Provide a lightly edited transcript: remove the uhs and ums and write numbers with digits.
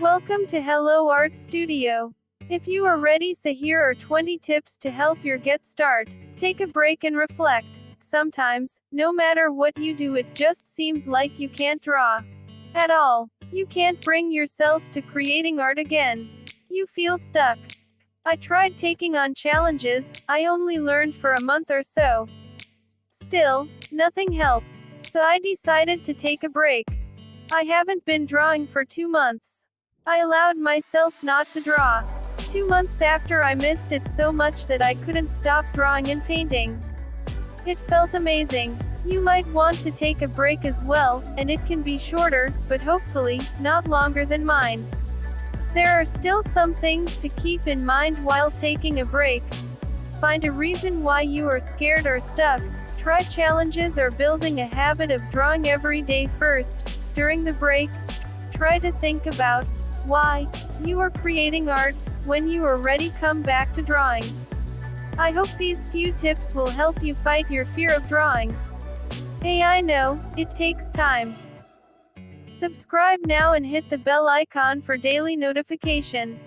Welcome to Hello Art Studio. If you are ready, so here are 20 tips to help you get start. Take a break and reflect. Sometimes, no matter what you do, it just seems like you can't draw at all. You can't bring yourself to creating art again. You feel stuck. I tried taking on challenges, I only learned for a month or so. Still, nothing helped. So I decided to take a break. I haven't been drawing for 2 months. I allowed myself not to draw. 2 months after, I missed it so much that I couldn't stop drawing and painting. It felt amazing. You might want to take a break as well, and it can be shorter, but hopefully, not longer than mine. There are still some things to keep in mind while taking a break. Find a reason why you are scared or stuck. Try challenges or building a habit of drawing every day first. During the break, try to think about why you are creating art. When you are ready, come back to drawing. I hope these few tips will help you fight your fear of drawing. Hey, I know, it takes time. Subscribe now and hit the bell icon for daily notification.